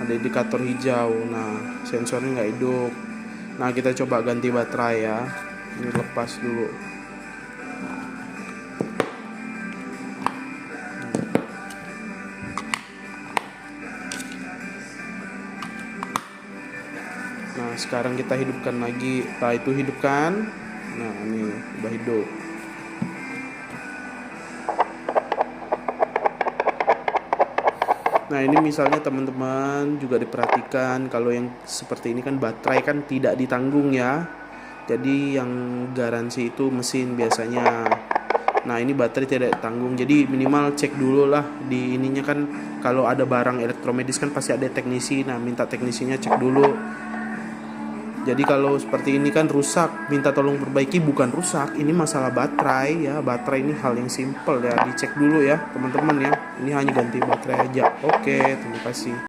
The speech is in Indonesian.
ada indikator hijau. Nah, sensornya nggak hidup. Nah, kita coba ganti baterai ya. Ini lepas dulu. Nah, sekarang kita hidupkan lagi. Setelah itu hidupkan. Nah, ini udah hidup. Nah, ini misalnya teman-teman juga diperhatikan, kalau yang seperti ini kan baterai kan tidak ditanggung ya. Jadi yang garansi itu mesin biasanya. Nah, ini baterai tidak ditanggung. Jadi minimal cek dulu lah di ininya kan, kalau ada barang elektromedis kan pasti ada teknisi. Nah, minta teknisinya cek dulu. Jadi kalau seperti ini kan rusak, minta tolong perbaiki, bukan rusak, ini masalah baterai ya. Baterai ini hal yang simple ya, dicek dulu ya teman-teman ya. Ini hanya ganti baterai aja. Oke, terima kasih.